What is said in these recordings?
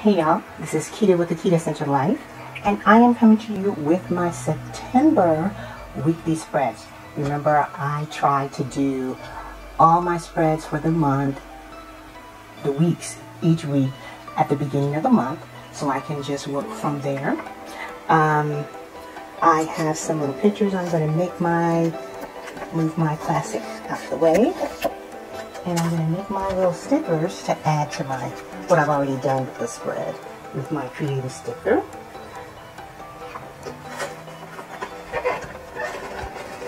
Hey y'all, this is Quita with the Quitassential Life, and I am coming to you with my September weekly spreads. Remember, I try to do all my spreads for the month, the weeks, each week at the beginning of the month, so I can just work from there. I have some little pictures. I'm going to move my classic out of the way, and I'm going to make my little stickers to add to what I've already done with the spread with my creative sticker.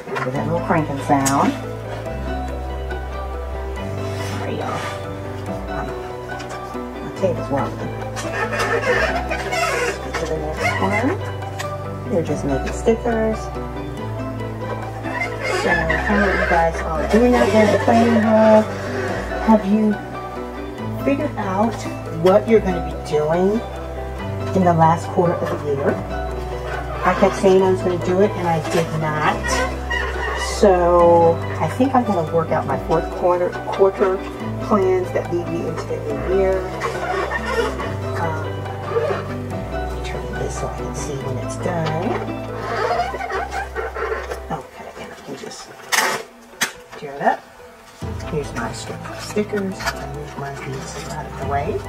With that little cranking sound. Sorry y'all. My table's wobbling. Let's get to the next one. We're just making stickers. So how are you guys all doing out there in the planning book? Have you figured out what you're going to be doing in the last quarter of the year? I kept saying I was going to do it and I did not. So I think I'm going to work out my fourth quarter plans that lead me into the new year. Let me turn this so I can see when it's done. Okay, and I can just tear it up. Here's my strip of stickers. I'll move my pieces out of the way.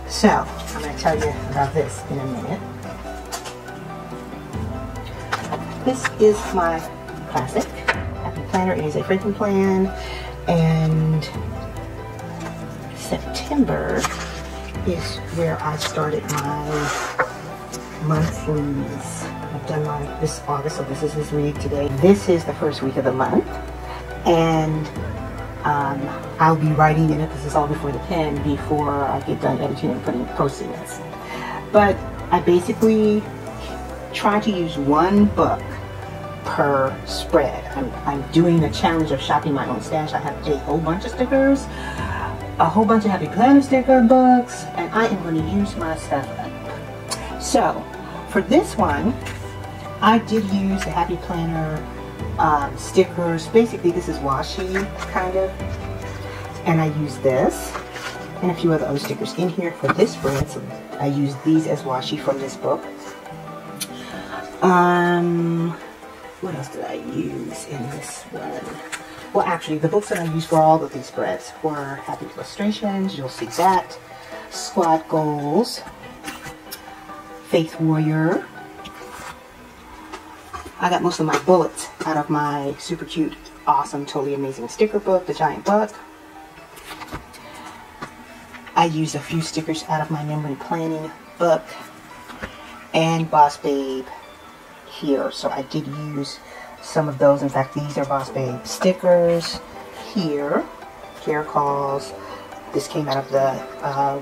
So, I'm going to tell you about this in a minute. This is my classic Happy Planner. It is a freaking plan, and September is where I started my monthlies. I've done this August, so this is this week today. This is the first week of the month, and I'll be writing in it. This is all before the pen, before I get done editing and posting this. But I basically try to use one book per spread. I'm doing the challenge of shopping my own stash. I have a whole bunch of stickers, a whole bunch of Happy Planner sticker books, and I am going to use my stuff up. So for this one, I did use the Happy Planner stickers. Basically, this is washi, kind of. And I use this and a few other stickers in here for this spread. So I use these as washi from this book. What else did I use in this one? Well, actually, the books that I use for all of these spreads were Happy Illustrations. You'll see that. Squad Goals. Faith Warrior. I got most of my bullets out of my super cute, awesome, totally amazing sticker book, The Giant Buck. I used a few stickers out of my memory planning book, and Boss Babe here. So I did use some of those. In fact, these are Boss Babe stickers here. Care Calls. This came out of the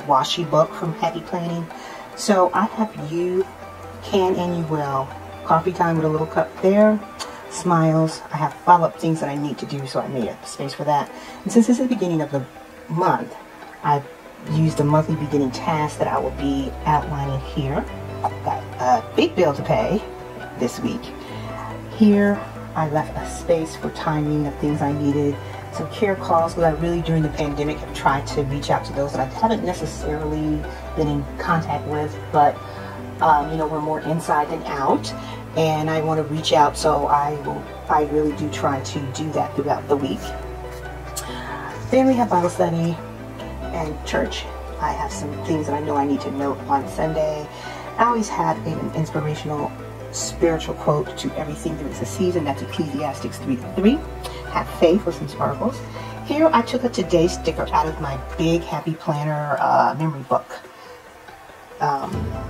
washi book from Happy Planning. So I have You Can and You Will. Coffee Time with a little cup there. Smiles. I have follow-up things that I need to do, so I made a space for that. And since this is the beginning of the month, I've used the monthly beginning task that I will be outlining here. I've got a big bill to pay this week. Here, I left a space for timing of things I needed. Some care calls, because I really, during the pandemic, have tried to reach out to those that I haven't necessarily been in contact with, but you know, we're more inside than out, and I want to reach out, so I really do try to do that throughout the week. Then we have Bible study and church. I have some things that I know I need to note on Sunday. I always have an inspirational spiritual quote to everything there is a season. That's Ecclesiastes 3:3. Have faith with some sparkles. Here I took a today sticker out of my big Happy Planner memory book.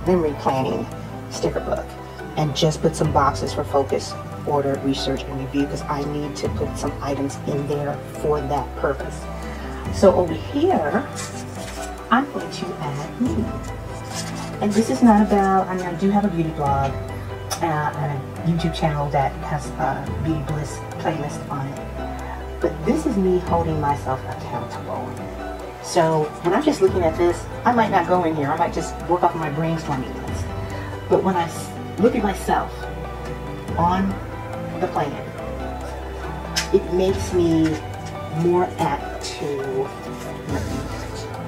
Memory planning sticker book, and just put some boxes for focus, order, research, and review, because I need to put some items in there for that purpose. So over here, I'm going to add me. And this is not about, I mean, I do have a beauty blog and a YouTube channel that has a Beauty Bliss playlist on it. But this is me holding myself accountable. So when I'm just looking at this, I might not go in here. I might just work off of my brainstorming list. But when I look at myself on the plan, it makes me more apt to, let me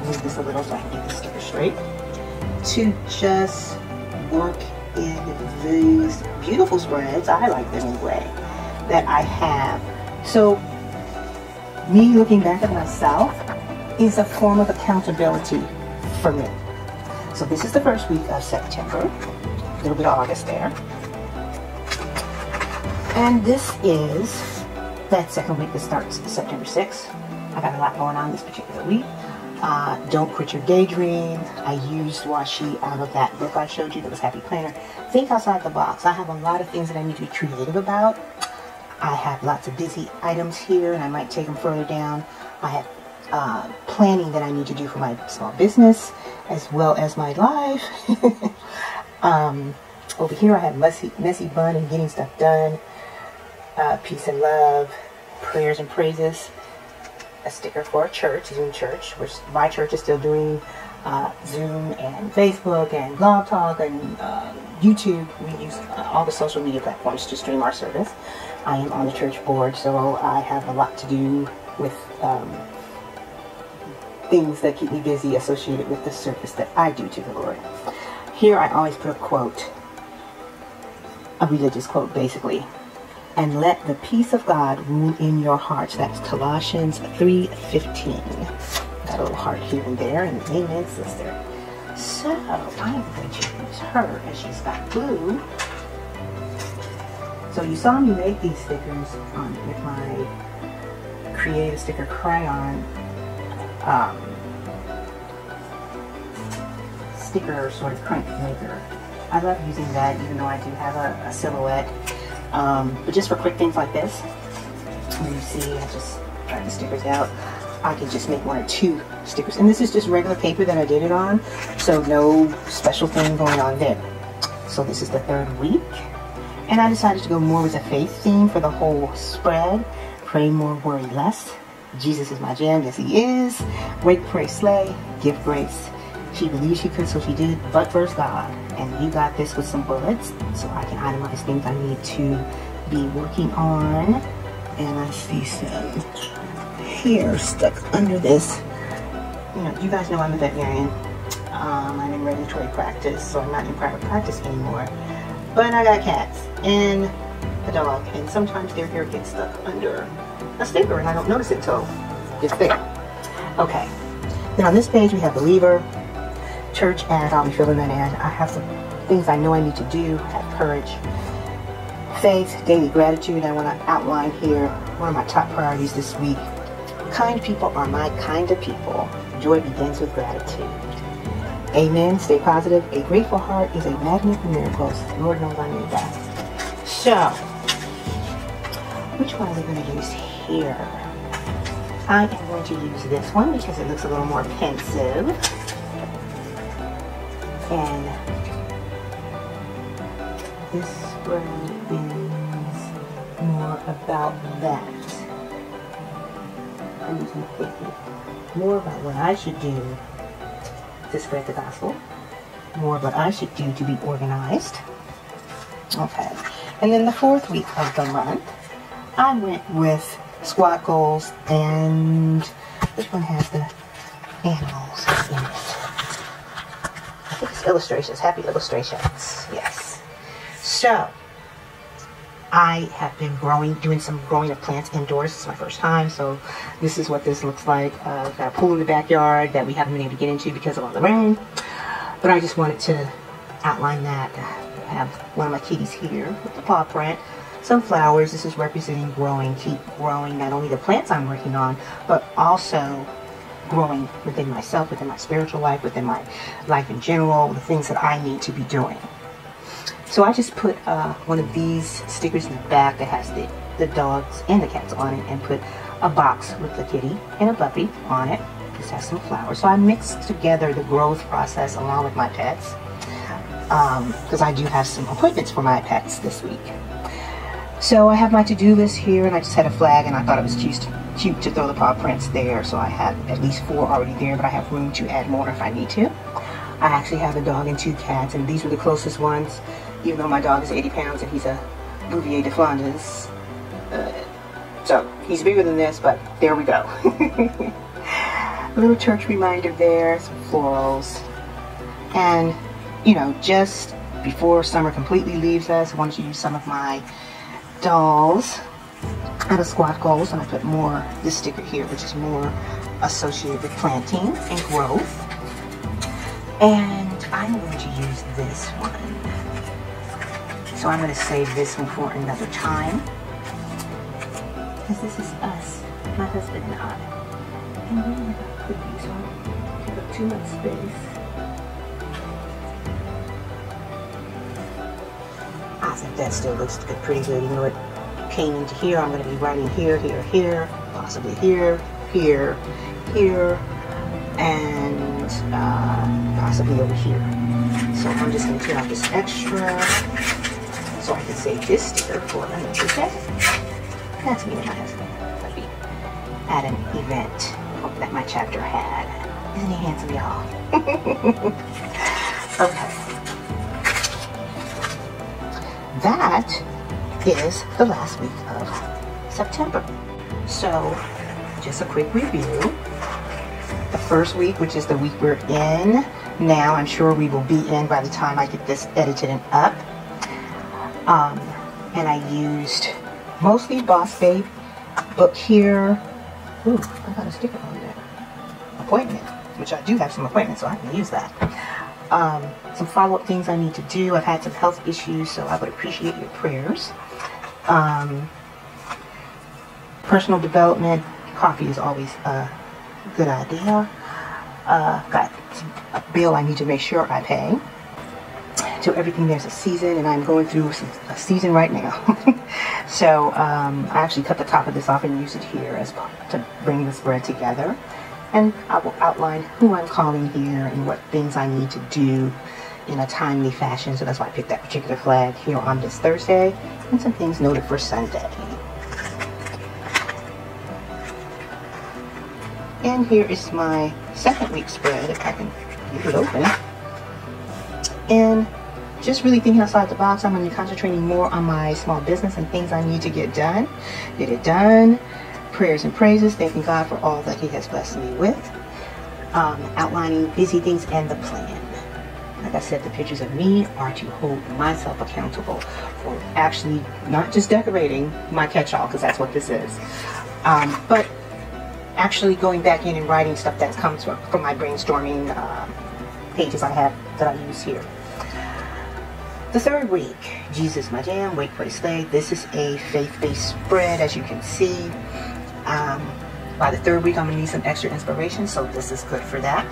move this a little so I can get the sticker straight, to just work in these beautiful spreads, I like them anyway, that I have. So me looking back at myself is a form of accountability for me. So this is the first week of September, a little bit of August there. And this is that second week that starts September 6th. I got a lot going on this particular week. Don't quit your daydream. I used washi out of that book I showed you that was Happy Planner. Think outside the box. I have a lot of things that I need to be creative about. I have lots of busy items here, and I might take them further down. I have planning that I need to do for my small business as well as my life. Over here I have messy bun and getting stuff done. Peace and love, prayers and praises. A sticker for a church, Zoom church, which my church is still doing Zoom and Facebook and Blog Talk and YouTube. We use all the social media platforms to stream our service. I am on the church board, so I have a lot to do with things that keep me busy associated with the service that I do to the Lord. Here I always put a quote, a religious quote basically. And let the peace of God rule in your hearts. That's Colossians 3:15. Got a little heart here and there, and amen, sister. So I'm going to use her, and she's got glue. So you saw me make these stickers with my Creative Sticker Crayon sticker sort of crank maker. I love using that, even though I do have a silhouette. But just for quick things like this, you see, I just got the stickers out. I can just make 1 or 2 stickers. And this is just regular paper that I did it on, so no special thing going on there. So this is the 3rd week. And I decided to go more with a faith theme for the whole spread. Pray more, worry less. Jesus is my jam. Yes, he is. Wake, pray, slay. Give grace. She believed she could, so she did, but first God. And you got this with some bullets, so I can itemize things I need to be working on. And I see some hair stuck under this. You know, you guys know I'm a veterinarian. I'm in regulatory practice, so I'm not in private practice anymore. But I got cats and a dog, and sometimes their hair gets stuck under a sticker, and I don't notice it until it's there. Okay. Then on this page we have Believer. Church ad, I'll be filling that in. I have some things I know I need to do. I have courage, faith, daily gratitude. I want to outline here one of my top priorities this week. Kind people are my kind of people. Joy begins with gratitude. Amen. Stay positive. A grateful heart is a magnet for miracles. Lord knows I need that. So, which one are we going to use here? I am going to use this one because it looks a little more pensive. And this spread is more about that. I'm using paper. More about what I should do to spread the gospel. More what I should do to be organized. Okay. And then the 4th week of the month, I went with squat goals, and this one has the animals in it. I think it's illustrations, happy illustrations, yes. So, I have been doing some growing of plants indoors. This is my first time, so this is what this looks like. I've got a pool in the backyard that we haven't been able to get into because of all the rain. But I just wanted to outline that. I have one of my kitties here with the paw print. Some flowers. This is representing growing, keep growing not only the plants I'm working on, but also growing within myself, within my spiritual life, within my life in general, the things that I need to be doing. So I just put one of these stickers in the back that has the dogs and the cats on it, and put a box with the kitty and a puppy on it. This has some flowers. So I mixed together the growth process along with my pets, because I do have some appointments for my pets this week. So I have my to-do list here, and I just had a flag, and I thought it was cute to throw the paw prints there. So I have at least 4 already there, but I have room to add more if I need to. I actually have a dog and 2 cats, and these were the closest ones, even though my dog is 80 pounds and he's a Bouvier de Flanders So he's bigger than this, but there we go. A little church reminder there, some florals. And, you know, just before summer completely leaves us, I wanted to use some of my dolls out of squat goals, and I put more, this sticker here, which is more associated with planting and growth. And I'm going to use this one. So I'm going to save this one for another time. Because this is us, my husband and I. And then we're going to put these on. Take up too much space. I think that still looks good, pretty good. Even though it came into here, I'm going to be writing here, here, here, possibly here, here, here, and possibly over here. So I'm just going to clear out this extra so I can save this sticker for another day. That's me and my husband. That'll be at an event that my chapter had. Isn't he handsome, y'all? Okay. That is the last week of September. So, just a quick review. The first week, which is the week we're in now, I'm sure we will be in by the time I get this edited and up. And I used mostly Boss Babe, but here, ooh, I got a sticker on there. Appointment, which I do have some appointments, so I can use that. Some follow-up things I need to do. I've had some health issues, so I would appreciate your prayers. Personal development, coffee is always a good idea. Got a bill I need to make sure I pay. To everything there's a season, and I'm going through a season right now. So I actually cut the top of this off and use it here as to bring the spread together. And I will outline who I'm calling here and what things I need to do in a timely fashion. So that's why I picked that particular flag here on this Thursday, and some things noted for Sunday. And here is my second week spread, if I can get it open. And just really thinking outside the box. I'm going to be concentrating more on my small business and things I need to get done. Get it done. Prayers and praises, thanking God for all that He has blessed me with. Outlining busy things and the plan. Like I said, the pictures of me are to hold myself accountable for actually not just decorating my catch-all, because that's what this is, but actually going back in and writing stuff that comes from my brainstorming pages I have that I use here. The third week, Jesus My Jam, Wake, Pray, Slay. This is a faith-based spread, as you can see. By the third week, I'm going to need some extra inspiration, so this is good for that.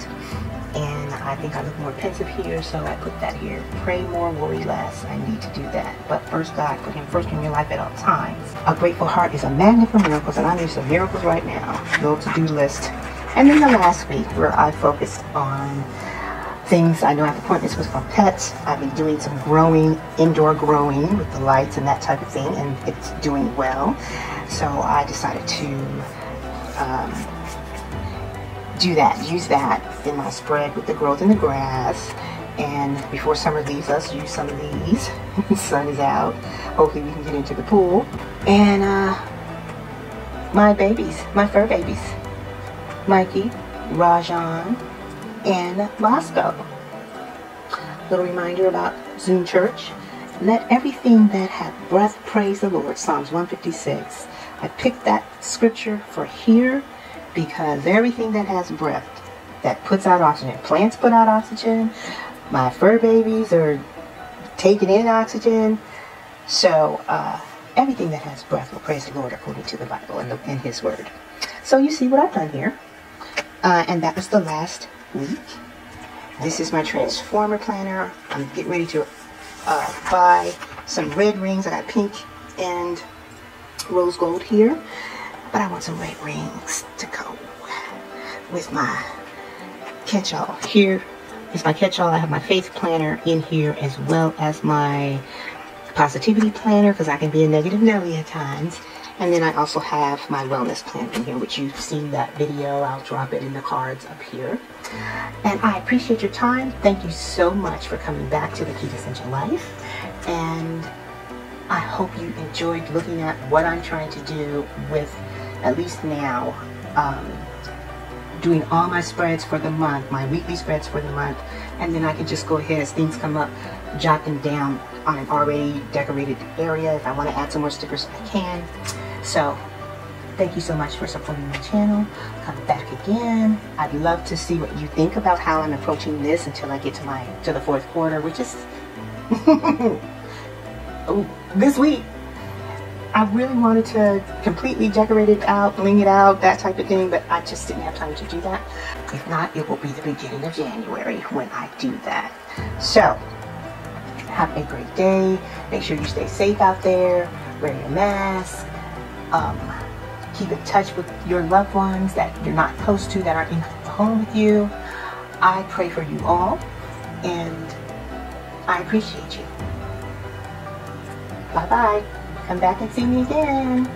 And I think I look more pensive here, so I put that here. Pray more, worry less. I need to do that. But first, God, put Him first in your life at all times. A grateful heart is a magnet for miracles, and I need some miracles right now. Little to-do list. And then the last week, where I focused on things I know I have appointments with for pets. I've been doing some growing, indoor growing with the lights and that type of thing, and it's doing well. So I decided to do that, use that in my spread with the growth in the grass. And before summer leaves us, use some of these. The sun is out. Hopefully we can get into the pool. And my babies, my fur babies, Mikey, Rajan, and Bosco. Little reminder about Zoom Church. Let everything that hath breath praise the Lord. Psalms 156. I picked that scripture for here because everything that has breath, that puts out oxygen. Plants put out oxygen. My fur babies are taking in oxygen. So everything that has breath will praise the Lord according to the Bible and His Word. So you see what I've done here. And that was the last week. This is my transformer planner. I'm getting ready to buy some red rings. I got pink and rose gold here, but I want some red rings to go with my catch-all. Here is my catch-all. I have my faith planner in here, as well as my positivity planner, because I can be a negative Nelly at times. And then I also have my wellness plan in here, which you've seen that video. I'll drop it in the cards up here. And I appreciate your time. Thank you so much for coming back to the Quitassential Life. And I hope you enjoyed looking at what I'm trying to do with, at least now, doing all my spreads for the month, my weekly spreads for the month, and then I can just go ahead as things come up, jot them down on an already decorated area. If I want to add some more stickers, I can. So thank you so much for supporting my channel. Come back again. I'd love to see what you think about how I'm approaching this until I get to the fourth quarter, which is this week. I really wanted to completely decorate it out, bling it out, that type of thing, but I just didn't have time to do that. If not, it will be the beginning of January when I do that. So, have a great day. Make sure you stay safe out there. Wear your mask. Keep in touch with your loved ones that you're not close to, that aren't in the home with you. I pray for you all, and I appreciate you. Bye-bye. Come back and see me again.